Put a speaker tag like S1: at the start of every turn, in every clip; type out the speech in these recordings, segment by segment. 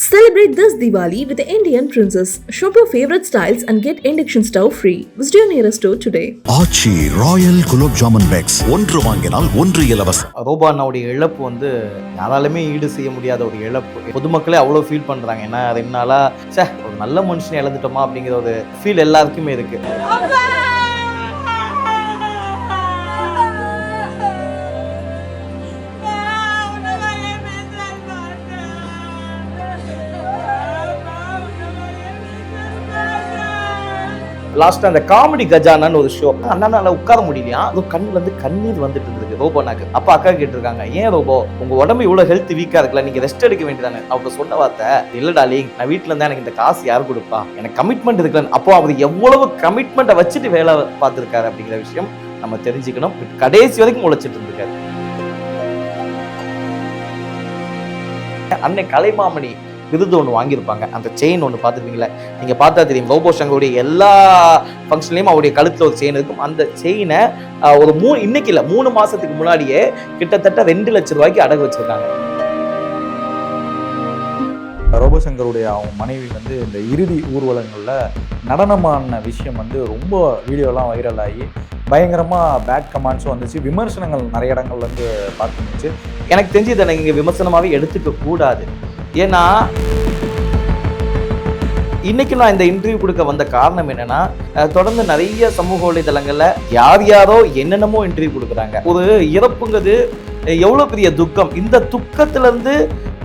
S1: Celebrate this Diwali with the Indian Princess. Shop your favorite styles and get induction stove free. Visit your nearest store today.
S2: Aachi royal gulab jamun packs ஒன்று வாங்கினால் ஒன்று இலவசம்.
S3: ரூபானாவுடைய இழப்பு வந்து யாராலுமே ஈடு செய்ய முடியாத ஒரு இழப்பு. பொதுமக்களே அவ்வளோ ஃபீல் பண்ணுறாங்க. ஏன்னா 2 நாளா ஒரு நல்ல மனுஷனை இழந்துட்டோமா அப்படிங்கிற ஒரு ஃபீல் எல்லாருக்குமே இருக்கு. லாஸ்ட் அந்த காமெடி கஜானான்னு ஒரு ஷோ, அண்ணால உட்கார முடியலையா, அது கண்ணுல இருந்து கண்ணீர் வந்துட்டு இருந்திருக்கு ரோபோனாக்கு. அப்ப அக்கா கேட்டிருக்காங்க, ஏன் ரோபோ உங்க உடம்பு இவ்வளவு ஹெல்த் வீக்கா இருக்குல்ல, நீங்க ரெஸ்ட் எடுக்க வேண்டியதானே. அவங்க சொன்ன வார்த்தை, இல்ல டார்லிங் நான் வீட்டுல இருந்தா எனக்கு இந்த காசு யாரு கொடுப்பா, எனக்கு கமிட்மெண்ட் இருக்குல்ல. அப்போ அவர் எவ்வளவு கமிட்மெண்ட்டை வச்சுட்டு வேலை பார்த்திருக்காரு அப்படிங்கிற விஷயம் நம்ம தெரிஞ்சுக்கணும். கடைசி வரைக்கும் உழைச்சிட்டு இருந்திருக்காரு. அன்னை கலைமாமணி விருது ஒன்று வாங்கியிருப்பாங்க. அந்த செயின் ஒன்று பார்த்துருப்பீங்களா, நீங்கள் பார்த்தா தெரியும். ரோபோ சங்கருடைய எல்லா ஃபங்க்ஷன்லையும் அவருடைய கழுத்தில் ஒரு செயின் இருக்கும். அந்த செயினை ஒரு இன்னைக்கு இல்லை 3 மாதத்துக்கு முன்னாடியே கிட்டத்தட்ட 2 லட்சம் ரூபாய்க்கு அடகு வச்சிருக்காங்க.
S4: ரோபோ சங்கருடைய அவங்க மனைவி வந்து இந்த இறுதி ஊர்வலங்களில் நடனமான விஷயம் வந்து ரொம்ப வீடியோலாம் வைரல் ஆகி பயங்கரமாக பேட் கமெண்ட்ஸும் வந்துச்சு, விமர்சனங்கள் நிறைய இடங்கள்ல வந்து பார்த்துருந்துச்சு.
S3: எனக்கு தெரிஞ்சு இதை இங்கே விமர்சனமாகவே எடுத்துக்க கூடாது. ஏன்னா இன்னைக்கு நான் இந்த இன்டர்வியூ கொடுக்க வந்த காரணம் என்னன்னா, தொடர்ந்து நிறைய சமூக வலைதளங்கள்ல யாரோ என்னென்னமோ இன்டர்வியூ கொடுக்குறாங்க. ஒரு இறப்புங்கிறது எவ்வளவு பெரிய துக்கம், இந்த துக்கத்துல இருந்து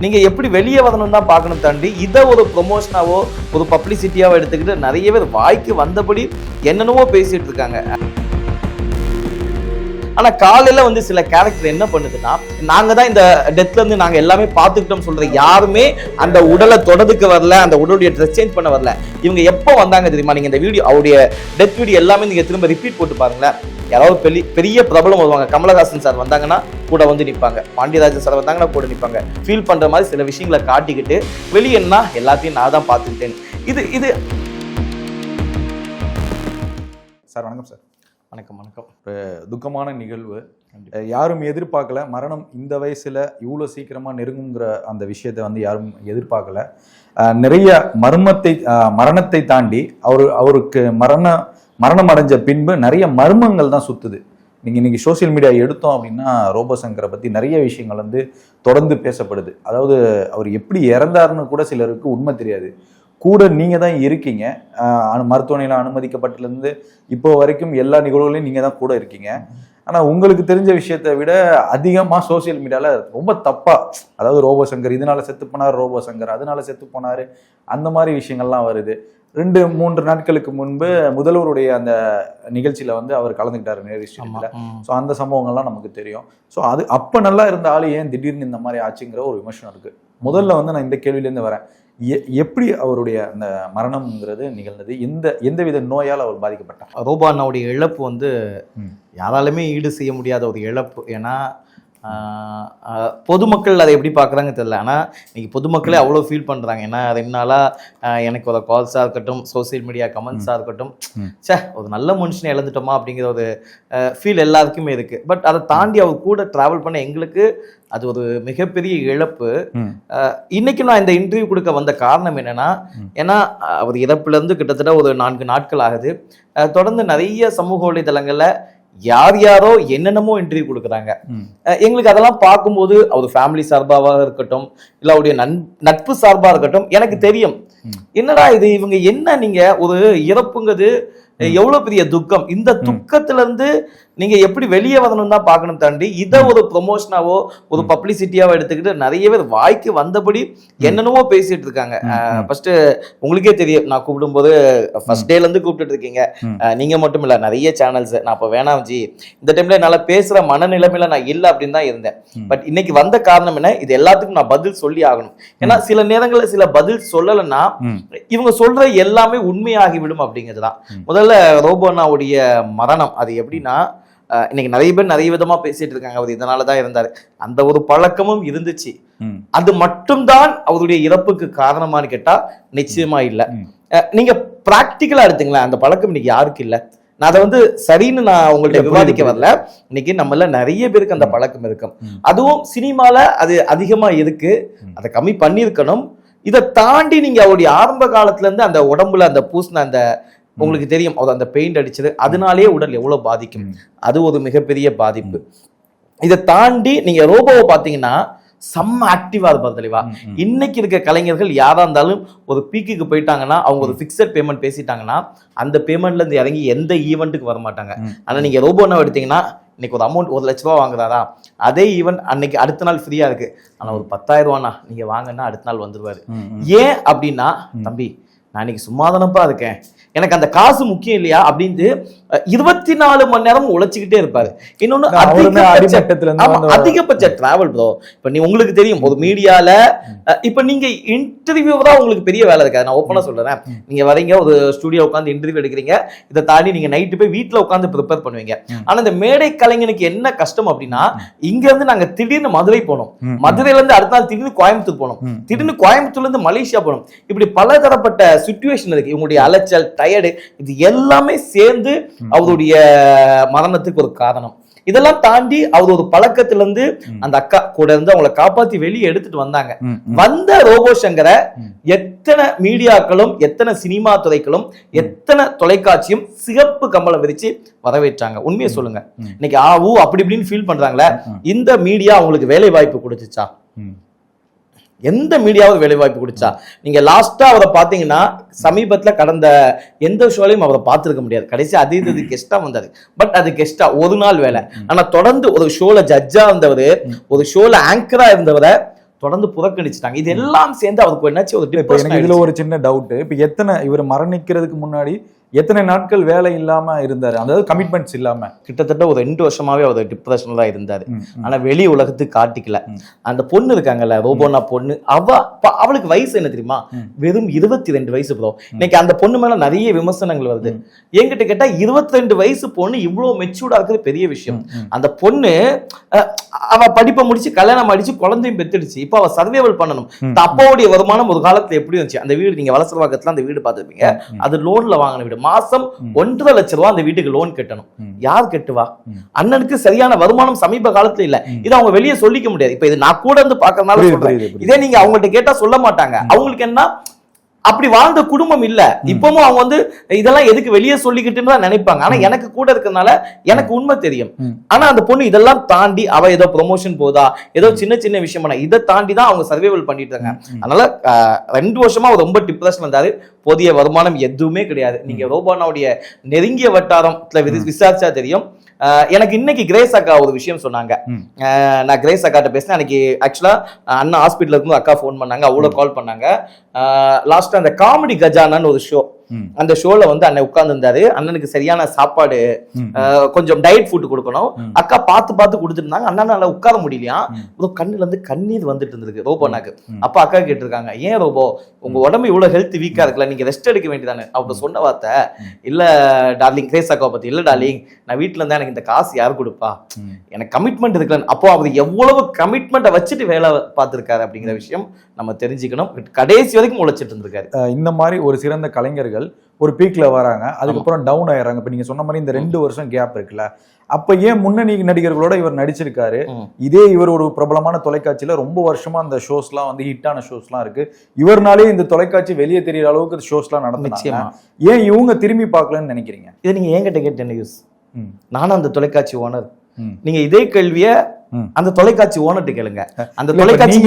S3: நீங்க எப்படி வெளியே வரணும் தான் பார்க்கணும், தாண்டி இதை ஒரு ப்ரொமோஷனாவோ ஒரு பப்ளிசிட்டியாவோ எடுத்துக்கிட்டு நிறைய பேர் வாய்க்கு வந்தபடி என்னென்னவோ பேசிட்டு இருக்காங்க. ஆனா காலையில வந்து சில கேரக்டர் என்ன பண்ணுதுன்னா, நாங்க தான் இந்த டெத்ல இருந்து நாங்க எல்லாமே பார்த்துக்கிட்டோம் சொல்ற யாருமே அந்த உடலை தொடதுக்கு வரல, அந்த உடலுடைய ட்ரெஸ் சேஞ்ச் பண்ண வரல. இவங்க எப்போ வந்தாங்க தெரியுமா? நீங்க இந்த வீடியோ, அவருடைய டெத் வீடியோ எல்லாமே நீங்க திரும்ப ரிப்பீட் போட்டு பாருங்களேன். யாராவது பெரிய பிரபலம் வருவாங்க. கமலஹாசன் சார் வந்தாங்கன்னா கூட வந்து நிற்பாங்க, பாண்டியராஜன் சார் வந்தாங்கன்னா கூட நிற்பாங்க. ஃபீல் பண்ற மாதிரி சில விஷயங்களை காட்டிக்கிட்டு வெளியேன்னா எல்லாத்தையும் நான் தான் பார்த்துக்கிட்டேன். இது
S4: சார் வணக்கம் சார்.
S3: வணக்கம்.
S4: துக்கமான நிகழ்வு, யாரும் எதிர்பார்க்கல. மரணம் இந்த வயசுல இவ்வளோ சீக்கிரமாக நெருங்குங்கிற அந்த விஷயத்தை வந்து யாரும் எதிர்பார்க்கல. நிறைய மரணத்தை தாண்டி அவருக்கு மரணம் அடைஞ்ச பின்பு நிறைய மர்மங்கள் தான் சுத்துது. நீங்கள் இன்னைக்கு சோசியல் மீடியா எடுத்தோம் அப்படின்னா ரோபோ சங்கரை பற்றி நிறைய விஷயங்கள் வந்து தொடர்ந்து பேசப்படுது. அதாவது அவர் எப்படி இறந்தாருன்னு கூட சிலருக்கு உண்மை தெரியாது. கூட நீங்கள் தான் இருக்கீங்க, மருத்துவமனையில் அனுமதிக்கப்பட்டிலேருந்து இப்போ வரைக்கும் எல்லா நிகழ்வுகளையும் நீங்கள் தான் கூட இருக்கீங்க. ஆனால் உங்களுக்கு தெரிஞ்ச விஷயத்தை விட அதிகமாக சோசியல் மீடியாவில் ரொம்ப தப்பாக, அதாவது ரோபோ சங்கர் இதனால செத்து போனார், ரோபோ சங்கர் அதனால செத்து போனார், அந்த மாதிரி விஷயங்கள்லாம் வருது. 2-3 நாட்களுக்கு முன்பு முதல்வருடைய அந்த நிகழ்ச்சியில் வந்து அவர் கலந்துக்கிட்டாரு நேரு ஸ்டேடியம்ல. ஸோ அந்த சம்பவங்கள்லாம் நமக்கு தெரியும். ஸோ அது அப்போ நல்லா இருந்த ஆளு ஏன் திடீர்னு இந்த மாதிரி ஆச்சுங்கிற ஒரு விமர்சனம் இருக்குது. முதல்ல வந்து நான் இந்த கேள்வியிலேருந்து வரேன், எப்படி அவருடைய அந்த மரணம்ங்கிறது நிகழ்ந்தது, எந்தவித நோயால் அவர் பாதிக்கப்பட்டார்?
S3: ரோபானாவுடைய இழப்பு வந்து யாராலுமே ஈடு செய்ய முடியாத ஒரு இழப்பு. ஏன்னா பொதுமக்கள் அதை எப்படி பார்க்குறாங்க தெரியல. ஆனால் இன்னைக்கு பொதுமக்களே அவ்வளோ ஃபீல் பண்ணுறாங்க. ஏன்னா 2 நாளாக எனக்கு ஒரு கால்ஸாக இருக்கட்டும், சோசியல் மீடியா கமெண்ட்ஸாக இருக்கட்டும், ஒரு நல்ல மனுஷனை இழந்துட்டோமா அப்படிங்கிற ஒரு ஃபீல் எல்லாருக்குமே இருக்குது. பட் அதை தாண்டி அவர் கூட ட்ராவல் பண்ண எங்களுக்கு அது ஒரு மிகப்பெரிய இழப்பு. இன்னைக்கு நான் இந்த இன்டர்வியூ கொடுக்க வந்த காரணம் என்னன்னா, ஏன்னா அவர் இறப்புலேருந்து கிட்டத்தட்ட ஒரு 4 நாட்கள் ஆகுது. தொடர்ந்து நிறைய சமூக வலைதளங்கள்ல யாரோ என்னென்னமோ இன்டர்வியூ கொடுக்குறாங்க. எங்களுக்கு அதெல்லாம் பார்க்கும்போது அவர் ஃபேமிலி சார்பாக இருக்கட்டும், இல்லை அவருடைய நட்பு சார்பாக இருக்கட்டும், எனக்கு தெரியும் என்னடா இது, இவங்க என்ன, நீங்க ஒரு இறப்புங்கிறது எவ்வளவு பெரிய துக்கம், இந்த துக்கத்துல இருந்து நீங்க எப்படி வெளியே வரணும் தான் பார்க்கணும், தாண்டி இதை ஒரு ப்ரொமோஷனாவோ ஒரு பப்ளிசிட்டியாவோ எடுத்துக்கிட்டு நிறைய பேர் வாய்க்கு வந்தபடி என்னென்னவோ பேசிட்டு இருக்காங்க. ஃபர்ஸ்ட் உங்களுக்கே தெரியும், நான் கூப்பிடும்போது ஃபர்ஸ்ட் டேல இருந்து கூப்பிட்டு இருக்கீங்க. நீங்க மட்டும் இல்ல, நிறைய சேனல்ஸ். நான் அப்ப வேணாம் ஜி, இந்த டைம்ல என்னால பேசுற மனநிலைமையில நான் இல்லை அப்படின்னு தான் இருந்தேன். பட் இன்னைக்கு வந்த காரணம் என்ன, இது எல்லாத்துக்கும் நான் பதில் சொல்லி ஆகணும். ஏன்னா சில நேரங்களில் சில பதில் சொல்லலைன்னா இவங்க சொல்ற எல்லாமே உண்மையாகிவிடும் அப்படிங்கிறதுதான். முதல்ல ரோபோனாவுடைய மரணம் அது எப்படின்னா, இன்னைக்கு நிறைய பேர் நிறைய விதமா பேசிட்டு இருக்காங்க, அவர் இதனாலதான் இருந்தாரு, அந்த ஒரு பழக்கமும் இருந்துச்சு. அது மட்டும்தான் அவருடைய இறப்புக்கு காரணமானு கேட்டா நிச்சயமா இல்ல. நீங்க பிராக்டிக்கலா எடுத்துங்களேன், அந்த பழக்கம் இன்னைக்கு யாருக்கு இல்ல. நான் அதை வந்து சரின்னு நான் உங்கள்ட்ட விவாதிக்க வரல. இன்னைக்கு நம்மள நிறைய பேருக்கு அந்த பழக்கம் இருக்கும். அதுவும் சினிமால அது அதிகமா இருக்கு, அதை கம்மி பண்ணியிருக்கணும். இதை தாண்டி நீங்க அவருடைய ஆரம்ப காலத்துல இருந்து அந்த உடம்புல அந்த பூசின அந்த உங்களுக்கு தெரியும் அவர் அந்த பெயிண்ட் அடிச்சது, அதனாலேயே உடல் எவ்வளவு பாதிக்கும், அது ஒரு மிகப்பெரிய பாதிப்பு. இதை தாண்டி நீங்க ரோபோவை பாத்தீங்கன்னா செம்ம ஆக்டிவா இருப்பார் தெளிவா. இன்னைக்கு இருக்க கலைஞர்கள் யாரா இருந்தாலும் ஒரு பீக்குக்கு போயிட்டாங்கன்னா அவங்க ஒரு பிக்சட் பேமெண்ட் பேசிட்டாங்கன்னா அந்த பேமெண்ட்ல இருந்து இறங்கி எந்த ஈவெண்ட்டுக்கு வர மாட்டாங்க. ஆனா நீங்க ரோபோன்னு எடுத்தீங்கன்னா இன்னைக்கு ஒரு அமௌண்ட் 1 லட்ச ரூபா வாங்குறாரா, அதே ஈவெண்ட் அன்னைக்கு அடுத்த நாள் ஃப்ரீயா இருக்கு, ஆனா ஒரு 10,000 ரூபானா நீங்க வாங்கன்னா அடுத்த நாள் வந்துருவாரு. ஏன் அப்படின்னா, தம்பி நான் இன்னைக்கு சும்மாதானப்பா இருக்கேன், எனக்கு அந்த காசு முக்கியம் இல்லையா அப்படின்ட்டு 24 மணி நேரம் உழைச்சிக்கிட்டே இருப்பாரு. இன்னொன்னு அதிகபட்ச டிராவல் ப்ரோ. இப்ப நீ உங்களுக்கு தெரியும் ஒரு மீடியால இப்ப நீங்க இன்டர்வியூ தான் உங்களுக்கு பெரிய வேலை இருக்காது. நான் ஓப்பனா சொல்றேன், நீங்க வரீங்க ஒரு ஸ்டுடியோ உட்காந்து இன்டர்வியூ எடுக்கிறீங்க, இதை தாண்டி நீங்க நைட்டு போய் வீட்டுல உட்காந்து ப்ரிப்பேர் பண்ணுவீங்க. ஆனா இந்த மேடை கலைஞனுக்கு என்ன கஷ்டம் அப்படின்னா, இங்க இருந்து நாங்க திடீர்னு மதுரை போனோம், மதுரையில இருந்து அடுத்த நாள் திடீர்னு கோயம்புத்தூர் போனோம், திடீர்னு கோயம்புத்தூர்ல இருந்து மலேசியா போனோம், இப்படி பலதரப்பட்ட சிச்சுவேஷன் இருக்கு. இவங்களுடைய அலைச்சல், டயர்டு, இது எல்லாமே சேர்ந்து அவருடைய மரணத்துக்கு ஒரு காரணம். இதெல்லாம் தாண்டி அவர் ஒரு பழக்கத்திலிருந்து அந்த அக்கா கூட இருந்து அவங்களை காப்பாத்தி வெளியே எடுத்துட்டு வந்தாங்க. வந்த ரோபோ சங்கரை எத்தனை மீடியாக்களும், எத்தனை சினிமா துறைகளும், எத்தனை தொலைக்காட்சியும் சிகப்பு கம்பளம் விரிச்சு வரவேற்றாங்க. உண்மையை சொல்லுங்க, இன்னைக்கு அப்படி இப்படின்னு ஃபீல் பண்றாங்களே, இந்த மீடியா அவங்களுக்கு வேலை வாய்ப்பு கொடுத்துச்சா? எந்த மீடியாவது வேலை வாய்ப்பு கொடுத்தா? நீங்க லாஸ்டா அவரை பாத்தீங்கன்னா சமீபத்துல கடந்த எந்த ஷோலையும் அவரை பார்த்திருக்க முடியாது. கடைசி அது கெஸ்டா வந்தாரு, பட் அது கெஸ்டா ஒரு நாள் வேலை. ஆனா தொடர்ந்து ஒரு ஷோல ஜட்ஜா இருந்தவரு, ஒரு ஷோல ஆங்கரா இருந்தவரை தொடர்ந்து புறக்கணிச்சிட்டாங்க. இது எல்லாம் சேர்ந்து அவருக்கு என்னாச்சு ஒரு டிப்ரெஷன்.
S4: இதுல ஒரு சின்ன டவுட், இப்ப எத்தனை இவர் மரணிக்கிறதுக்கு முன்னாடி எத்தனை நாட்கள் வேலை இல்லாம இருந்தாரு, அதாவது கமிட்மெண்ட்ஸ் இல்லாம?
S3: கிட்டத்தட்ட ஒரு 2 வருஷமாவே அவர் டிப்ரெஷன்ல தான் இருந்தாரு. ஆனா வெளி உலகத்துக்கு காட்டிக்கல. அந்த பொண்ணு இருக்காங்கல்ல, ரோபோனா பொண்ணு, அவளுக்கு வயசு என்ன தெரியுமா? வெறும் 22 வயசு ப்ரோ. இன்னைக்கு அந்த பொண்ணு மேல நிறைய விமர்சனங்கள் வருது. என்கிட்ட கேட்டா 22 வயசு பொண்ணு இவ்வளவு மெச்சூர்டா இருக்கிறது பெரிய விஷயம். அந்த பொண்ணு அவ படிப்பை முடிச்சு கல்யாணம் அடிச்சு குழந்தையும் பெத்துடுச்சு. இப்ப அவ சர்வைவல் பண்ணணும். அப்பாவுடைய வருமானம் ஒரு காலத்துல எப்படி இருந்துச்சு? அந்த வீடு நீங்க வலசரவாக்கத்துல அந்த வீடு பார்த்துருப்பீங்க, அது லோன்ல வாங்கின வீடு. மாசம் 1.5 லட்சம் ரூபாய் அந்த வீட்டுக்கு லோன் கட்டணும். யார் கட்டுவா? அண்ணனுக்கு சரியான வருமானம் சமீப காலத்துல இல்ல. இது அவங்க வெளியே சொல்லிக்க முடியாது. இப்ப இது நான் கூட இருந்து பாக்குறதுனால சொல்றேன். இதே நீங்க அவங்கள்ட்ட கேட்டா சொல்ல மாட்டாங்க. அவங்களுக்கு என்ன, அப்படி வாழ்ந்த குடும்பம் இல்ல. இப்பவும் அவங்க வந்து இதெல்லாம் எதுக்கு வெளியே சொல்லிக்கிட்டுன்னு தான் நினைப்பாங்க. ஆனா எனக்கு கூட இருக்கிறதுனால எனக்கு உண்மை தெரியும். ஆனா அந்த பொண்ணு இதெல்லாம் தாண்டி அவ ஏதோ ப்ரொமோஷன் போதா, ஏதோ சின்ன சின்ன விஷயம் பண்ண, இதை தாண்டி தான் அவங்க சர்வைவல் பண்ணிட்டு இருக்காங்க. அதனால 2 வருஷமா ரொம்ப டிப்ரெஷன் வந்தாரு. போதிய வருமானம் எதுவுமே கிடையாது. நீங்க ரோபோனாவுடைய நெருங்கிய வட்டாரத்துல விசாரிச்சா தெரியும். எனக்கு இன்னைக்கு கிரேஸ் அக்கா ஒரு விஷயம் சொன்னாங்க. நான் கிரேஸ் அக்காட்ட பேசினேன். அன்னைக்கு ஆக்சுவலா அண்ணா ஹாஸ்பிட்டல் இருக்கும்போது அக்கா ஃபோன் பண்ணாங்க, அவ்வளவு கால் பண்ணாங்க. லாஸ்ட் அந்த காமெடி கஜானான்னு ஒரு ஷோ, அந்த ஷோல வந்து அண்ணன் உட்கார்ந்து இருந்தாரு. அண்ணனுக்கு சரியான சாப்பாடு, கொஞ்சம் டயட் ஃபுட் கொடுக்கணும். அக்கா பார்த்து கொடுத்துட்டு இருந்தாங்க. அண்ணனால உட்கார முடியலையா, கண்ணுல இருந்து கண்ணீர் வந்துட்டு இருந்திருக்கு ரோபோனாக்கு. அப்ப அக்கா கேட்டிருக்காங்க, ஏன் ரோபோ உங்க உடம்பு இவ்வளவு ஹெல்த் வீக்கா இருக்குல்ல, நீங்க ரெஸ்ட் எடுக்க வேண்டியதானே? அவங்க சொன்ன வார்த்தை, இல்ல டார்லிங், கிரேஸ் அக்கா பத்தி, இல்ல டார்லிங் நான் வீட்டுல இருந்தா எனக்கு இந்த காசு யாரு கொடுப்பா, எனக்கு கமிட்மெண்ட் இருக்குல்ல. அப்போ அவர் எவ்வளவு கமிட்மெண்ட்டை வச்சுட்டு வேலை பார்த்திருக்காரு அப்படிங்கிற விஷயம் நம்ம தெரிஞ்சுக்கணும். கடைசி வரைக்கும் உழைச்சிட்டு இருந்திருக்காரு.
S4: இந்த மாதிரி ஒரு சிறந்த கலைஞர்கள் ஒரு பீக்ல வராங்க, அதுக்கப்புறம் டவுன் ஆயிடுறாங்க. இப்ப நீங்க சொன்ன மாதிரி இந்த 2 வருஷம் கேப் இருக்குல்ல, அப்ப ஏன் முன்னணி நடிகர்களோட இவர் நடிச்சிருக்காரு? இதே இவர் ஒரு பிரபலமான தொலைக்காட்சியில ரொம்ப வருஷமா அந்த ஷோஸ்லாம் வந்து ஹிட்டான ஷோஸ்லாம் இருக்கு. இவர்னாலே இந்த தொலைக்காட்சி வெளியே தெரியற அளவுக்கு ஷோஸ்லாம் நடந்துச்சு. ஏன் இவங்க திரும்பி பார்க்கலன்னு நினைக்கிறீங்க?
S3: இதை நீங்க என்கிட்ட கேட்ட நியூஸ், நானும் அந்த தொலைக்காட்சி ஓனர். நீங்க இதே கேள்விய அந்த தொலைக்காட்சி ஓனர்ட்ட கேளுங்க, அந்த தொலைக்காட்சி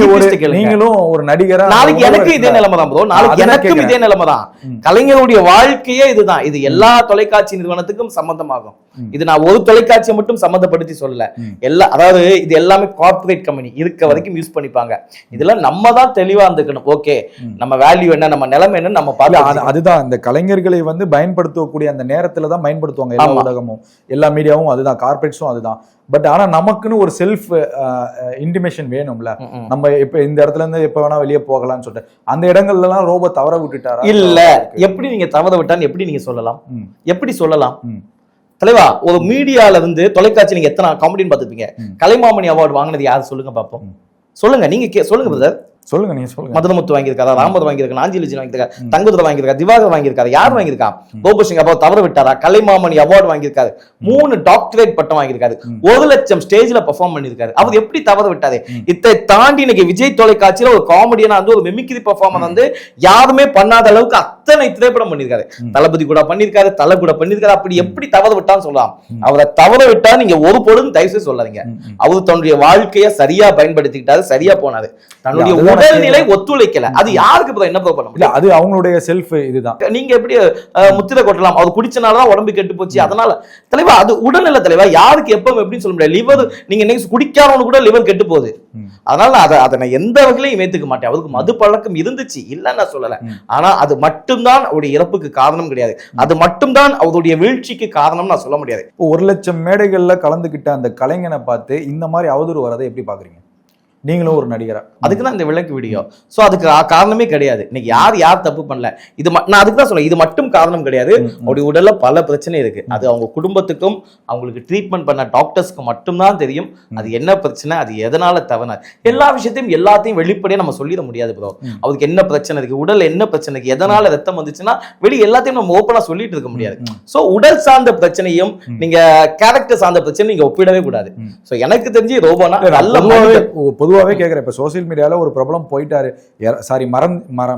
S4: நீங்களும் ஒரு நடிகரா.
S3: நாளைக்கு எனக்கு இதே நிலைமை தான் ப்ரோ, நாளைக்கு எனக்கும் இதே நிலைமை தான். கலைஞருடைய வாழ்க்கையே இதுதான். இது எல்லா தொலைக்காட்சி நிறுவனத்துக்கும் சம்பந்தமாகும். இது நான் ஒரு தொலைக்காட்சியை மட்டும் சம்பந்தப்படுத்தி சொல்லல. அதாவது இது எல்லாமே கார்பரேட் கம்பெனி இருக்க வரைக்கும் யூஸ் பண்ணிப்பாங்க. இதெல்லாம் நம்ம தான் தெளிவா இருந்துக்கணும். ஓகே, நம்ம வேல்யூ என்ன, நம்ம நிலைமை என்ன நம்ம பார்த்து.
S4: அதுதான் இந்த கலைஞர்களை வந்து பயன்படுத்தக்கூடிய அந்த நேரத்துல தான் பயன்படுத்துவாங்க எல்லா ஊடகமும், எல்லா மீடியாவும் அதுதான், கார்பரேட்ஸும் அதுதான். பட் ஆனா நமக்குன்னு ஒரு செல்ஃப் இன்டிமேஷன் வேணும்ல. நம்ம இப்ப இந்த இடத்துல இருந்து எப்ப வேணா வெளியே போகலாம்னு சொல்லிட்டு அந்த இடங்கள்ல எல்லாம் ரோபோ தவற விட்டுட்டாரா?
S3: இல்ல, எப்படி நீங்க தவற விட்டான்னு எப்படி நீங்க சொல்லலாம்? எப்படி சொல்லலாம் தலைவா? ஒரு மீடியால இருந்து தொலைக்காட்சி நீங்க எத்தனை காமெடின்னு பார்த்துப்பீங்க. கலைமாமணி அவார்டு வாங்கினது யாரு சொல்லுங்க பாப்போம். சொல்லுங்க, நீங்க சொல்லுங்க பிரதர்.
S4: சொல்லுங்க, நீங்க சொல்லுங்க.
S3: மதுரமுத்து வாங்கியிருக்காரா, ராமர் வாங்கியிருக்கா, நாஞ்சிலிஜி வாங்கியிருக்காரு, தங்கதுரை வாங்கியிருக்காரு, திவாகர் வாங்கியிருக்காரு, யார் வாங்கியிருக்கா, கோபுசிங் அப்பாவை தவற விட்டாரா, கலைமாமணி அவார்டு வாங்கியிருக்காரு, 3 டாக்டரேட் பட்டம் வாங்கியிருக்காரு, 1 லட்சம் ஸ்டேஜ்ல பெர்ஃபார்ம் பண்ணியிருக்காரு. அவர் எப்படி தவற விட்டாரு? இதை தாண்டி இன்னைக்கு விஜய் தொலைக்காட்சியில ஒரு காமெடியனா வந்து ஒரு மிமிக்ரி பெர்ஃபார்மர் வந்து யாருமே பண்ணாத அளவுக்கு அத்தனை திரைப்படம் பண்ணியிருக்காரு. தளபதி கூட பண்ணியிருக்காரு, தலை கூட பண்ணியிருக்காரு. அப்படி எப்படி தவற விட்டான்னு சொல்லலாம். அவரை தவற விட்டா நீங்க ஒரு பொழுதும் தயவுசெய்து சொல்லாதீங்க. அவர் தன்னுடைய வாழ்க்கையை சரியா பயன்படுத்திக்கிட்டாரு, சரியா போனாரு. தன்னுடைய உடல்நிலை ஒத்துழைக்கல. அது யாருக்கு என்ன பண்ண முடியும்?
S4: அது அவங்களுடைய செல்ஃப். இதுதான்
S3: நீங்க எப்படி முத்திரை கொட்டலாம்? அவர் குடிச்சனாலதான் உடம்பு கெட்டு போச்சு, அதனால தலைவா அது உடல்நிலை தலைவா. யாருக்கு எப்ப எப்படின்னு சொல்ல முடியாது. லிவர் நீங்க நெக்ஸ்ட் குடிக்காதவனு கூட லிவர் கெட்டு போகுது. அதனால அதை நான் எந்த வகையிலையும் ஏத்துக்க மாட்டேன். அவருக்கு மது பழக்கம் இருந்துச்சு, இல்லன்னு நான் சொல்லல. ஆனா அது மட்டும்தான் அவருடைய இறப்புக்கு காரணம் கிடையாது. அது மட்டும்தான் அவருடைய வீழ்ச்சிக்கு காரணம் நான் சொல்ல முடியாது.
S4: 1 லட்சம் மேடைகள்ல கலந்துகிட்ட அந்த கலைஞனை பார்த்து இந்த மாதிரி அவதூறு வரதை எப்படி பாக்குறீங்க? நீங்களும் ஒரு நடிகரா.
S3: அதுக்கு தான் இந்த விளக்கு வீடியோ. சோ அதுக்கு காரணமே கிடையாது. இன்னைக்கு யார் தப்பு பண்ணல. இது நான் அதுக்கு தான் சொல்றேன், இது மட்டும் காரணம் கிடையாது. அவருடைய உடல்ல பல பிரச்சனை இருக்கு. அது அவங்க குடும்பத்துக்கும் அவங்களுக்கு ட்ரீட்மெண்ட் பண்ண டாக்டர்ஸ்க்கு மட்டும்தான் தெரியும் அது என்ன பிரச்சனை, அது எதனால தவறு. எல்லா விஷயத்தையும் எல்லாத்தையும் வெளிப்படையா நம்ம சொல்லிட முடியாது ப்ரோ. அவருக்கு என்ன பிரச்சனை இருக்கு, உடல்ல என்ன பிரச்சனை இருக்கு, எதனால ரத்தம் வந்துச்சுன்னா வெளியே எல்லாத்தையும் நம்ம ஓப்பனா சொல்லிட்டு இருக்க முடியாது. சோ உடல் சார்ந்த பிரச்சனையும் நீங்க கேரக்டர் சார்ந்த பிரச்சனை நீங்க ஒப்பிடவே கூடாது. சோ எனக்கு தெரிஞ்சு ரோபோனா நல்ல
S4: பொதுவாகவே கேட்குறேன். இப்போ சோசியல் மீடியாவில் ஒரு பிரபலம் போயிட்டாரு,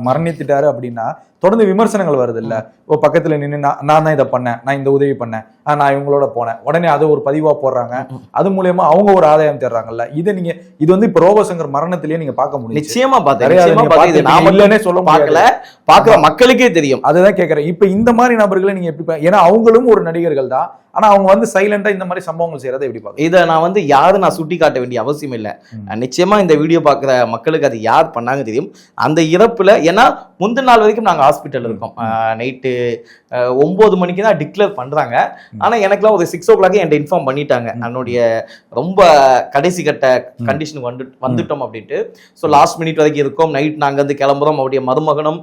S4: மரணித்துட்டாரு அப்படின்னா தொடர்ந்து விமர்சனங்கள் வருது இல்ல. ஓ பக்கத்துல நின்று நான் தான் இதை பண்ணேன், நான் இந்த உதவி பண்ணேன், நான் இவங்களோட போனேன், உடனே அதை ஒரு பதிவா போடுறாங்க. அது மூலியமா அவங்க ஒரு ஆதாயம் தேடுறாங்கல்ல. இதை நீங்க இது வந்து இப்போ ரோபோசங்கர் மரணத்திலேயே நீங்க பார்க்க முடியும்.
S3: நிச்சயமா பார்த்தேன், சொல்ல பார்க்கல மக்களுக்கே தெரியும்.
S4: அதுதான் கேட்கறேன். இப்ப இந்த மாதிரி நபர்களை நீங்க எப்படி, ஏன்னா அவங்களும் ஒரு நடிகர்கள் தான், ஆனா அவங்க வந்து சைலண்டா இந்த மாதிரி சம்பவங்கள் செய்யறதை எப்படி பார்க்க?
S3: இதை நான் வந்து யாரும் நான் சுட்டி காட்ட வேண்டிய அவசியம் இல்லை. நிச்சயமா இந்த வீடியோ பார்க்குற மக்களுக்கு அது யார் பண்ணாங்க தெரியும். அந்த இறப்புல ஏன்னா முந்தின நாள் வரைக்கும் நாங்கள் ஹாஸ்பிட்டல் இருக்கோம். நைட்டு 9 மணிக்கு தான் டிக்ளேர் பண்றாங்க. ஆனா எனக்குலாம் ஒரு 6 o'clock என்கிட்ட இன்ஃபார்ம் பண்ணிட்டாங்க, என்னுடைய ரொம்ப கடைசி கட்ட கண்டிஷன் வந்துட்டோம் அப்படின்ட்டு. ஸோ லாஸ்ட் மினிட் வரைக்கும் இருக்கோம். நைட் நாங்கள் வந்து கிளம்புறோம். அவருடைய மருமகனும்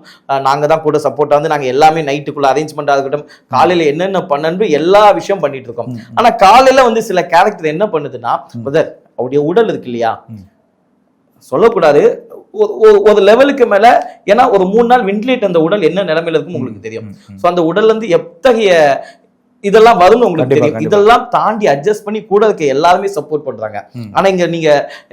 S3: நாங்கள் தான் கூட சப்போர்ட்டா வந்து நாங்கள் எல்லாமே நைட்டுக்குள்ள அரேஞ்ச்மெண்ட் இருக்கட்டும், காலையில என்னென்ன பண்ணு எல்லா விஷயம் பண்ணிட்டு இருக்கோம். ஆனா காலையில வந்து சில கேரக்டர் என்ன பண்ணுதுன்னா, அவருடைய உடல் இருக்கு இல்லையா, சொல்லக்கூடாது ஒரு லெவலுக்கு மேல, ஏன்னா ஒரு 3 நாள் வென்டிலேட் அந்த உடல் என்ன நிலைமையில இருக்கும் உங்களுக்கு தெரியும். சோ அந்த உடல்ல இருந்து எத்தகைய இதெல்லாம் வரும்னு உங்களுக்கு தெரியும். இதெல்லாம் தாண்டி அட்ஜஸ்ட் பண்ணி கூட இருக்க எல்லாருமே சப்போர்ட் பண்றாங்க. ஆனா இங்க நீங்க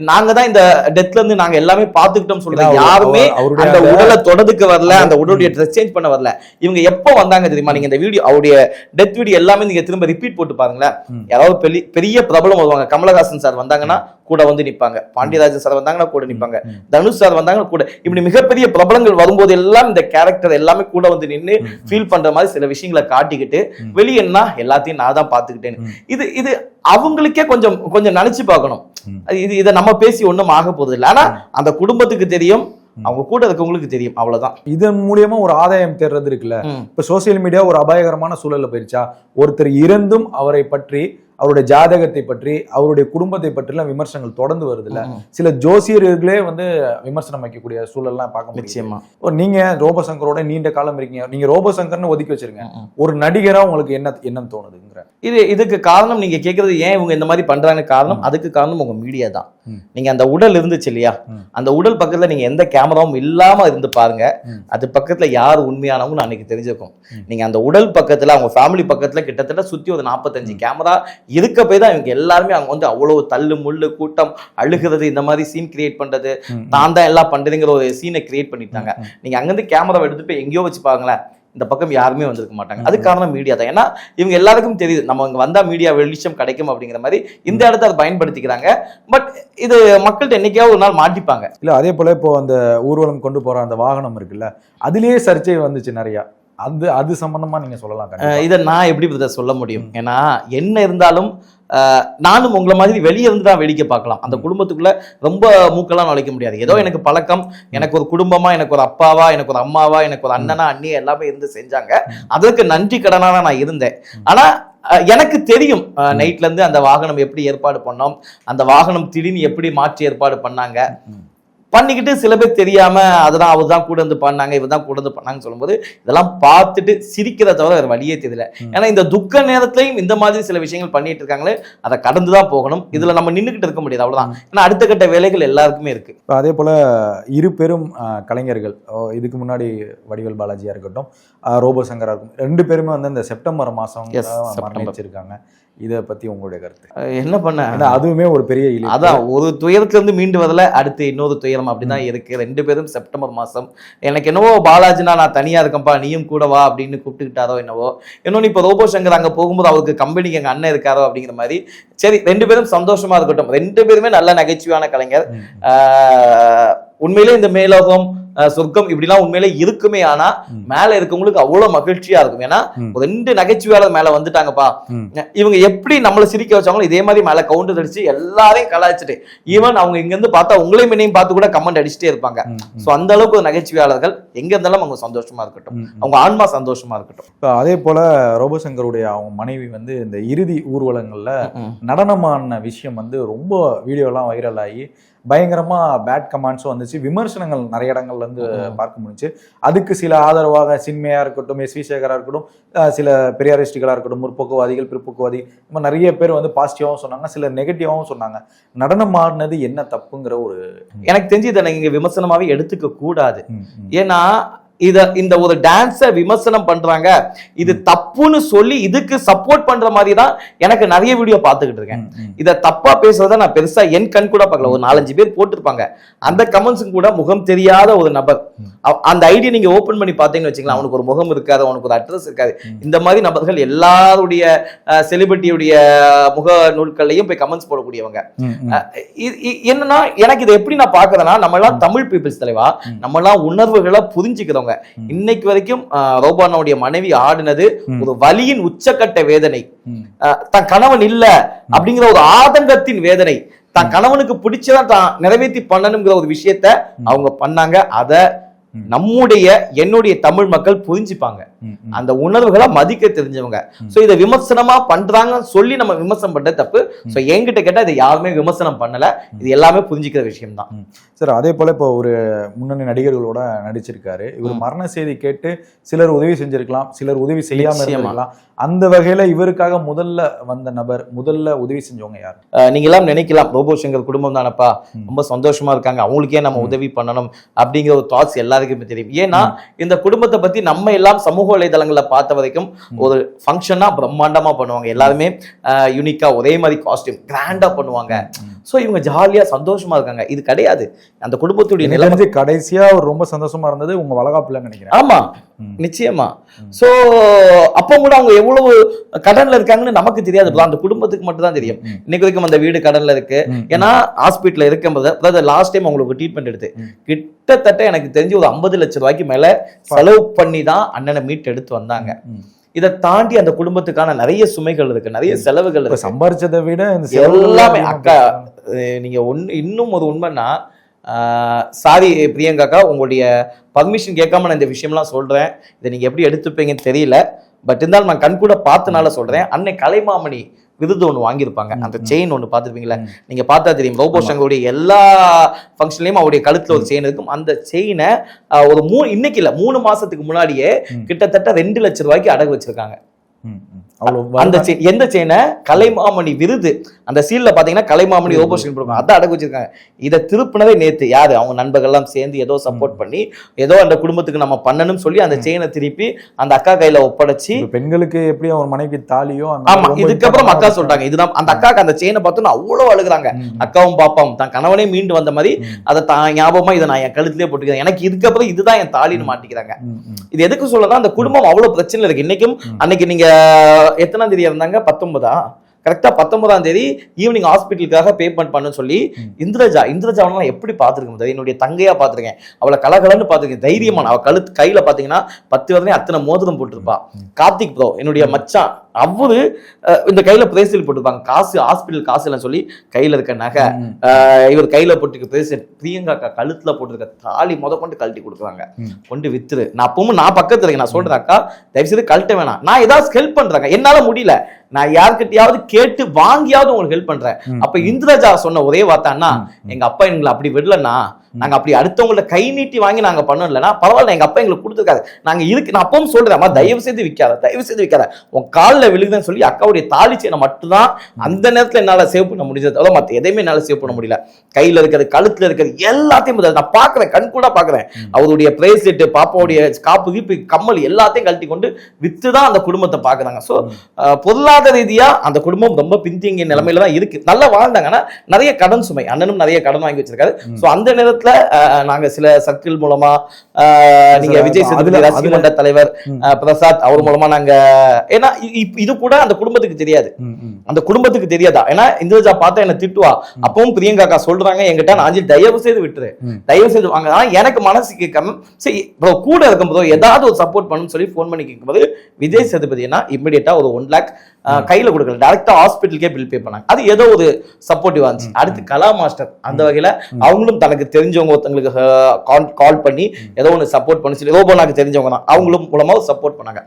S3: நாங்க தான் இந்த டெத்ல இருந்து நாங்க எல்லாமே பாத்துக்கிட்டோம் சொல்றோம். யாருமே அந்த உடலை தொடதுக்கு வரல, அந்த உடலுடைய ட்ரெஸ் சேஞ்ச் பண்ண வரல. இவங்க எப்ப வந்தாங்க தெரியுமா? நீங்க இந்த வீடியோ அவருடைய டெத் வீடியோ எல்லாமே நீங்க திரும்ப ரிப்பீட் போட்டு பாருங்களேன். யாராவது பெரிய பிரபலம் வருவாங்க. கமலஹாசன் சார் வந்தாங்கன்னா கூட வந்து நிப்பாங்க, பாண்டியராஜன் சார் வந்தாங்கன்னா கூட நிப்பாங்க, தனுஷ் சார் வந்தாங்கன்னா கூட. இப்படி மிகப்பெரிய பிரபலங்கள் வரும்போது எல்லாம் இந்த கேரக்டர் எல்லாமே கூட வந்து நின்று ஃபீல் பண்ற மாதிரி சில விஷயங்களை காட்டிக்கிட்டு வெளியே எல்லாத்தையும் நான் தான் பாத்துக்கிட்டேன். இது அவங்களுக்கே கொஞ்சம் நினைச்சு பார்க்கணும். இதை நம்ம பேசி ஒண்ணும் ஆக போறது இல்லை. ஆனா அந்த குடும்பத்துக்கு தெரியும், அவங்க கூட இருக்கவங்களுக்கு தெரியும், அவ்வளவுதான்.
S4: இதன் மூலியமா ஒரு ஆதாயம் தேடுறது இருக்குல்ல. இப்ப சோசியல் மீடியா ஒரு அபாயகரமான சூழல்ல போயிருச்சா? ஒருத்தர் இறந்தும் அவரை பற்றி, அவருடைய ஜாதகத்தை பற்றி, அவருடைய குடும்பத்தை பற்றி எல்லாம் விமர்சனங்கள் தொடர்ந்து வருது இல்ல. சில ஜோசியர்களே வந்து விமர்சனம் வைக்கக்கூடிய சூழல்லாம் பார்க்க முடியும். நீங்க ரோபோசங்கரோட நீண்ட காலம் இருக்கீங்க, நீங்க ரோபோசங்கர்னு ஒதுக்கி வச்சிருங்க, ஒரு நடிகரா உங்களுக்கு என்ன தோணுதுங்கிற
S3: இதுக்கு காரணம் நீங்க கேட்கறது ஏன் இவங்க இந்த மாதிரி பண்றாங்க காரணம், அதுக்கு காரணம் உங்க மீடியா தான். நீங்க அந்த உடல் இருந்துச்சு இல்லையா, அந்த உடல் பக்கத்துல நீங்க எந்த கேமராவும் இல்லாம இருந்து பாருங்க, அது பக்கத்துல யார் உண்மையானவங்க அன்னைக்கு தெரிஞ்சுக்கும். நீங்க அந்த உடல் பக்கத்துல அவங்க ஃபேமிலி பக்கத்துல கிட்டத்தட்ட சுத்தி ஒரு 45 கேமரா இருக்க போய் தான் இவங்க எல்லாருமே அவங்க வந்து அவ்வளவு தள்ளு முள்ளு கூட்டம் அழுகிறது, இந்த மாதிரி சீன் கிரியேட் பண்றது, தான் தான் எல்லாம் பண்றதுங்கிற ஒரு சீனை கிரியேட் பண்ணிட்டாங்க. நீங்க அங்கிருந்து கேமரா எடுத்துட்டு போய் எங்கேயோ வச்சு பாருங்களேன், இந்த பக்கம் யாருமே வந்திருக்க மாட்டாங்க. அது காரணம் மீடியா தான். ஏன்னா இவங்க எல்லாருக்கும் தெரியுது நம்ம இங்க வந்தா மீடியா வெளிச்சம் கிடைக்கும் அப்படிங்கிற மாதிரி இந்த இடத்த அதை பயன்படுத்திக்கிறாங்க. பட் இது மக்கள்கிட்ட என்னைக்காவது ஒரு நாள் மாட்டிப்பாங்க
S4: இல்ல. அதே போல இப்போ அந்த ஊர்வலம் கொண்டு போற அந்த வாகனம் இருக்குல்ல, அதுலயே சர்ச்சை வந்துச்சு நிறைய. அது சம்பந்தமா நீங்க சொல்லலாம்.
S3: இதை நான் எப்படி சொல்ல முடியும்? ஏன்னா என்ன இருந்தாலும் நானும் உங்களை மாதிரி வெளியே இருந்து தான் வேடிக்கை பார்க்கலாம். அந்த குடும்பத்துக்குள்ள ரொம்ப மூக்கெல்லாம் நுழைக்க முடியாது. ஏதோ எனக்கு பழக்கம், எனக்கு ஒரு குடும்பமா, எனக்கு ஒரு அப்பாவா, எனக்கு ஒரு அம்மாவா, எனக்கு ஒரு அண்ணனா அண்ணியா எல்லாமே இருந்து செஞ்சாங்க. அதற்கு நன்றி கடனா தான் நான் இருந்தேன். ஆனா எனக்கு தெரியும் நைட்ல இருந்து அந்த வாகனம் எப்படி ஏற்பாடு பண்ணோம், அந்த வாகனம் திடீர்னு எப்படி மாற்றி ஏற்பாடு பண்ணாங்க. பண்ணிக்கிட்டு சில பேர் தெரியாம அதுதான் அவர் தான் கூட இருந்து பண்ணாங்க, இவர் தான் கூட இருந்து பண்ணாங்கன்னு சொல்லும்போது இதெல்லாம் பார்த்துட்டு சிரிக்கிறத தவிர வேற வழியே தெரியல. ஏன்னா இந்த துக்க நேரத்திலையும் இந்த மாதிரி சில விஷயங்கள் பண்ணிட்டு இருக்காங்களே, அதை கடந்துதான் போகணும். இதுல நம்ம நின்றுகிட்டு இருக்க முடியாது, அவ்வளவுதான். ஏன்னா அடுத்த கட்ட வேலைகள் எல்லாருக்குமே இருக்கு.
S4: அதே போல இரு பெரும் கலைஞர்கள், இதுக்கு முன்னாடி வடிவேல் பாலாஜியா இருக்கட்டும், ரோபோ சங்கரா இருக்கும், 2 பேருமே வந்து இந்த செப்டம்பர் மாசம் மரணிச்சிருக்காங்க. இதை பத்தி உங்களுடைய கருத்து
S3: என்ன பண்ண?
S4: அதுவுமே ஒரு பெரிய
S3: அதான், ஒரு துயரத்துல இருந்து மீண்டு வரல, அடுத்து இன்னொரு துயரம் அப்படிதான் இருக்கு. 2 பேரும் செப்டம்பர் மாசம். எனக்கு என்னவோ பாலாஜினா நான் தனியா இருக்கேன்ப்பா நீயும் கூட வா அப்படின்னு கூப்பிட்டுக்கிட்டாரோ என்னவோ. இன்னொன்னு இப்ப ரோபோ சங்கர் அங்க போகும்போது அவருக்கு கம்பெனிக்கு எங்க அண்ணன் இருக்காரோ அப்படிங்கிற மாதிரி. சரி, 2 பேரும் சந்தோஷமா இருக்கட்டும். 2 பேருமே நல்ல நகைச்சுவையான கலைஞர். உண்மையிலே இந்த மேலோகம் சொர்க்கம் இப்படிலாம் உண்மையிலே இருக்குமே. ஆனா மேல இருக்கவங்களுக்கு அவ்வளவு மகிழ்ச்சியா இருக்கும். ஏன்னா 2 நகைச்சுவையாளர் மேல வந்துட்டாங்கப்பா. இவங்க எப்படி நம்மளை சிரிக்க வச்சாங்களோ இதே மாதிரி மேல கவுண்டர் அடிச்சு எல்லாரையும் கலாய்ச்சிட்டு, ஈவன் அவங்க இங்க இருந்து பார்த்தா உங்களையும் என்னையும் பார்த்து கூட கமெண்ட் அடிச்சுட்டே இருப்பாங்க. சோ அந்த அளவுக்கு ஒரு நகைச்சுவையாளர்கள் எங்க இருந்தாலும் அவங்க சந்தோஷமா இருக்கட்டும், அவங்க ஆன்மா சந்தோஷமா இருக்கட்டும்.
S4: அதே போல ரோபோ சங்கருடைய அவங்க மனைவி வந்து இந்த இறுதி ஊர்வலங்கள்ல நடனமான விஷயம் வந்து ரொம்ப வீடியோ எல்லாம் வைரல் ஆகி பயங்கரமா பேட் கமெண்ட்ஸும் வந்துச்சு, விமர்சனங்கள் நிறைய இடங்கள்ல இருந்து பார்க்க முடிஞ்சு. அதுக்கு சில ஆதரவாக சின்மையா இருக்கட்டும், எஸ்வி சேகரா இருக்கட்டும், சில பெரியாரிஸ்டுகளா இருக்கட்டும், முற்போக்குவாதிகள், பிற்போக்குவாதி, இந்த நிறைய பேர் வந்து பாசிட்டிவாகவும் சொன்னாங்க, சில நெகட்டிவாகவும் சொன்னாங்க. நடனம் ஆடினது என்ன தப்புங்கிற ஒரு
S3: எனக்கு தெரிஞ்சு இதை நீங்க விமர்சனமாவே எடுத்துக்க கூடாது. ஏன்னா இந்த ஒரு டான்ஸை விமர்சனம் பண்றாங்க, இது தப்புன்னு சொல்லி இதுக்கு சப்போர்ட் பண்ற மாதிரி தான் எனக்கு நிறைய வீடியோ பார்த்துக்கிட்டு இருக்கேன். இதை தப்பா பேசுறத நான் பெருசா என் கண் கூட பார்க்கல. ஒரு 4-5 பேர் போட்டிருப்பாங்க. அந்த கமெண்ட்ஸும் கூட முகம் தெரியாத ஒரு நபர். அந்த ஐடியா நீங்க ஓபன் பண்ணி பார்த்தீங்கன்னு வச்சுக்கலாம், அவனுக்கு ஒரு முகம் இருக்காது, அவனுக்கு ஒரு அட்ரஸ் இருக்காது. இந்த மாதிரி நபர்கள் எல்லாருடைய செலிபிரிட்டியுடைய முக நூல்களையும் போய் கமெண்ட்ஸ் போடக்கூடியவங்க. என்னன்னா எனக்கு இதை எப்படி நான் பாக்குறேன்னா, நம்ம எல்லாம் தமிழ் பீப்புள்ஸ் தலைவா, நம்ம எல்லாம் உணர்வுகளை புரிஞ்சுக்கிறவங்க. இன்னைக்கு வரைக்கும் ரோபானுடைய மனைவி ஆடினது ஒரு வலியின் உச்சக்கட்ட வேதனை, தன் கணவன் இல்ல அப்படிங்கிற ஒரு ஆதங்கத்தின் வேதனை, தன் கணவனுக்கு பிடிச்சதான் தான் நிறைவேற்றி பண்ணணுங்கிற ஒரு விஷயத்த அவங்க பண்ணாங்க. அத என்னுடைய தமிழ் மக்கள் புரிஞ்சுப்பாங்க, அந்த உணர்வுகளை மதிக்க தெரிஞ்சவங்க. சோ இதை விமர்சனமா பண்றாங்கன்னு சொல்லி நம்ம விமர்சனம் பண்றது தப்பு. சோ என்கிட்ட கேட்டா இதை யாருமே விமர்சனம் பண்ணல, இது எல்லாமே புரிஞ்சுக்கிற விஷயம் தான்.
S4: சார், அதே போல இப்போ ஒரு முன்னணி நடிகர்களோட நடிச்சிருக்காரு. இவர் மரண செய்தி கேட்டு சிலர் உதவி செஞ்சிருக்கலாம், சிலர் உதவி செய்யாம இருக்கலாம். அந்த வகையில இவருக்காக முதல்ல வந்த நபர், முதல்ல உதவி செஞ்சவங்க யார்?
S3: நீங்க எல்லாம் நினைக்கலாம் ரோபோ சங்கர் குடும்பம் தானப்பா, ரொம்ப சந்தோஷமா இருக்காங்க, அவங்களுக்கே நம்ம உதவி பண்ணணும் அப்படிங்கிற ஒரு தாட்ஸ் எல்லாருக்குமே தெரியும். ஏன்னா இந்த குடும்பத்தை பத்தி நம்ம எல்லாம் சமூக வலைதளங்கள்ல பார்த்த வரைக்கும் ஒரு ஃபங்க்ஷனா பிரம்மாண்டமா பண்ணுவாங்க, எல்லாருமே யூனிக்கா ஒரே மாதிரி காஸ்டியூம் கிராண்டா பண்ணுவாங்க. சோ இவங்க ஜாலியா சந்தோஷமா இருக்காங்க. இது கிடையாது அந்த குடும்பத்துடைய நிலைமை.
S4: கடைசியா ரொம்ப சந்தோஷமா இருந்தது உங்க வளகாப்புல நினைக்கிறேன்.
S3: ஆமா, நிச்சயமா. சோ அப்ப கூட அவங்க எவ்வளவு கடன்ல இருக்காங்கன்னு நமக்கு தெரியாது, அந்த குடும்பத்துக்கு மட்டும் தான் தெரியும். இன்னைக்கு வரைக்கும் அந்த வீடு கடன்ல இருக்கு. ஏன்னா ஹாஸ்பிட்டல்ல இருக்கும்போது லாஸ்ட் டைம் அவங்களுக்கு ட்ரீட்மெண்ட் எடுத்து கிட்டத்தட்ட எனக்கு தெரிஞ்சு ஒரு 50 லட்சம் ரூபாய்க்கு மேல செலவு பண்ணி தான் அண்ணனை மீட் எடுத்து வந்தாங்க. இதை தாண்டி அந்த குடும்பத்துக்கான நிறைய சுமைகள் இருக்கு, நிறைய செலவுகள் இருக்கு.
S4: சம்பாரிச்சதை விட
S3: எல்லாமே அக்கா, நீங்க இன்னும் ஒரு உண்மைன்னா, சாரி பிரியங்காக்கா, உங்களுடைய பர்மிஷன் கேட்காம நான் இந்த விஷயம்லாம் சொல்றேன், இதை நீங்க எப்படி எடுத்துப்பீங்கன்னு தெரியல. பட் இருந்தாலும் நான் கண் கூட பார்த்தனால சொல்றேன். அன்னை கலைமாமணி விருது ஒன்று வாங்கியிருப்பாங்க, அந்த செயின் ஒன்று பார்த்துருப்பீங்களா, நீங்க பார்த்தா தெரியும். ரோபோ சங்கருடைய எல்லா ஃபங்க்ஷன்லயும் அவருடைய கழுத்துல ஒரு செயின் இருக்கும். அந்த செயினை ஒரு இன்னைக்கு இல்ல 3 மாசத்துக்கு முன்னாடியே கிட்டத்தட்ட 2 லட்சம் ரூபாய்க்கு அடகு வச்சிருக்காங்க. அந்த எந்த செயினை? கலைமாமணி விருது, அந்த சீல்ல பாத்தீங்கன்னா கலைமாமணி ரோபோ சங்கர் போடுவாங்க, அதான் அடகு வச்சிருக்காங்க. இதை திருப்பினதே நேத்து யாரு, அவங்க நண்பர்கள் எல்லாம் சேர்ந்து ஏதோ சப்போர்ட் பண்ணி ஏதோ அந்த குடும்பத்துக்கு நம்ம பண்ணணும்னு சொல்லி அந்த செயினை திருப்பி அந்த அக்கா கையில ஒப்படைச்சு,
S4: பெண்களுக்கு எப்படி ஒரு மனைவி தாலியோ,
S3: ஆமா, இதுக்கப்புறம் அக்கா சொல்றாங்க இதுதான் அந்த அக்காக்கு அந்த செயினை பார்த்தோன்னா அவ்வளவு அழுகுறாங்க. அக்காவும் பாப்பாவும் தான் கணவனே மீண்டு வந்த மாதிரி அதை தான் ஞாபகமா இதை நான் என் கழுத்திலே போட்டுக்கிறேன், எனக்கு இதுக்கப்புறம் இதுதான் என் தாலின்னு மாட்டிக்கிறாங்க. இது எதுக்கு சொல்லலாம், அந்த குடும்பம் அவ்வளவு பிரச்சனை இருக்கு. இன்னைக்கும் அன்னைக்கு நீங்க எத்தனாம் தேதி இருந்தாங்க? 19 கரெக்டா 19ஆம் தேதி ஈவினிங் ஹாஸ்பிட்டலுக்காக பேமெண்ட் பண்ணு சொல்லி இந்திரஜாவெல்லாம் எப்படி பார்த்துருக்கேன், என்னுடைய தங்கையா பார்த்துருக்கேன், அவளை கலகலன்னு பார்த்துருக்கேன், தைரியமான. அவ கையில பாத்தீங்கன்னா 10 வருடம் அத்தனை மோதிரம் போட்டிருப்பா. கார்த்திக் ப்ரோ என்னுடைய மச்சான், அவரு இந்த கையில பிரேசில் போட்டிருப்பாங்க. காசு ஹாஸ்பிட்டல் காசு இல்லைன்னு சொல்லி கையில இருக்க நகை, இவர் கையில போட்டுக்க பிரேசில், பிரியங்கா கழுத்துல போட்டிருக்க தாலி கொண்டு கழட்டி கொடுக்குறாங்க, கொண்டு வித்துரு. நான் அப்பவும் நான் பக்கத்துல இருக்கேன், நான் சொல்றேன் அக்கா தயவுசெய்து கழட்ட வேணாம், நான் ஏதாவது ஹெல்ப் பண்றாங்க, என்னால முடியல, நான் யாருக்கிட்டையாவது கேட்டு வாங்கியாவது உங்களுக்கு ஹெல்ப் பண்றேன். அப்ப இந்திரஜா சொன்ன ஒரே வார்த்தைன்னா, எங்க அப்பா எங்களை அப்படி விடலன்னா நாங்க அப்படி அடுத்தவங்கள்ட்ட கை நீட்டி வாங்கி நாங்க பண்ணலன்னா பரவாயில்ல, எங்க அப்பா எங்களுக்கு கொடுத்துருக்காரு, நாங்க இருக்கு. நான் அப்பவும் சொல்றேன், அம்மா தயவு செய்து விற்காத, தயவு செய்து விற்காத, உன் காலில் விழுகுதுன்னு சொல்லி அக்காவுடைய தாலி செயினை மட்டும்தான் அந்த நேரத்துல என்னால சேவ் பண்ண முடிஞ்சது. அவ்வளவு மத்த எதையுமே என்னால சேவ் பண்ண முடியல. கையில இருக்கிறது, கழுத்துல இருக்கிறது எல்லாத்தையும் நான் பாக்குறேன், கண் கூட பாக்குறேன். அவருடைய பிரேஸ்லெட், பாப்பாவுடைய காப்பு கீப்பு கம்மல் எல்லாத்தையும் கழட்டி கொண்டு வித்துதான் அந்த குடும்பத்தை பாக்குறாங்க. சோ பொருளாதார ரீதியா அந்த குடும்பம் ரொம்ப பின்தங்கிய நிலைமையில தான் இருக்கு. நல்லா வாழ்ந்தாங்க, ஆனா நிறைய கடன் சுமை, அண்ணனும் நிறைய கடன் வாங்கி வச்சிருக்காரு. சோ அந்த நேரத்துல நாங்க சில சர்க்கிள் மூலமா, நீங்க விஜய் சேதுபதி ரசிகர் மன்ற தலைவர் பிரசாத் அவர் மூலமா நாங்க, ஏன்னா இது கூட அந்த குடும்பத்துக்கு தெரியாது, அந்த குடும்பத்துக்கு தெரியாதா, ஏன்னா இந்திரஜா பார்த்தா என்ன திட்டுவா. அப்பவும் பிரியங்கா அக்கா சொல்றாங்க என்கிட்ட, நான் தயவு செய்து விட்டுரு, தயவு செய்து வாங்க. ஆனா எனக்கு மனசு கேட்காம சரி ப்ரோ கூட இருக்கும்போது ஏதாவது ஒரு சப்போர்ட் பண்ணணும்னு சொல்லி போன் பண்ணி கேட்கும்போது விஜய் சேதுபதினா இமிடியேட்டா ஒரு 1 lakh கையில கொடுக்கல, டைரக்டா ஹாஸ்பிட்டலுக்கே பில் பே பண்ணாங்க. அது ஏதோ ஒரு சப்போர்ட்டிவா இருந்துச்சு. அடுத்து கலா மாஸ்டர் அந்த வகையில அவங்களும் தனக்கு தெரிஞ்சவங்க ஒருத்தங்களுக்கு கால் பண்ணி ஏதோ ஒன்று சப்போர்ட் பண்ணி சொல்லி ரோபோனாக்கு தெரிஞ்சவங்க தான், அவங்களும் மூலமா சப்போர்ட் பண்ணாங்க.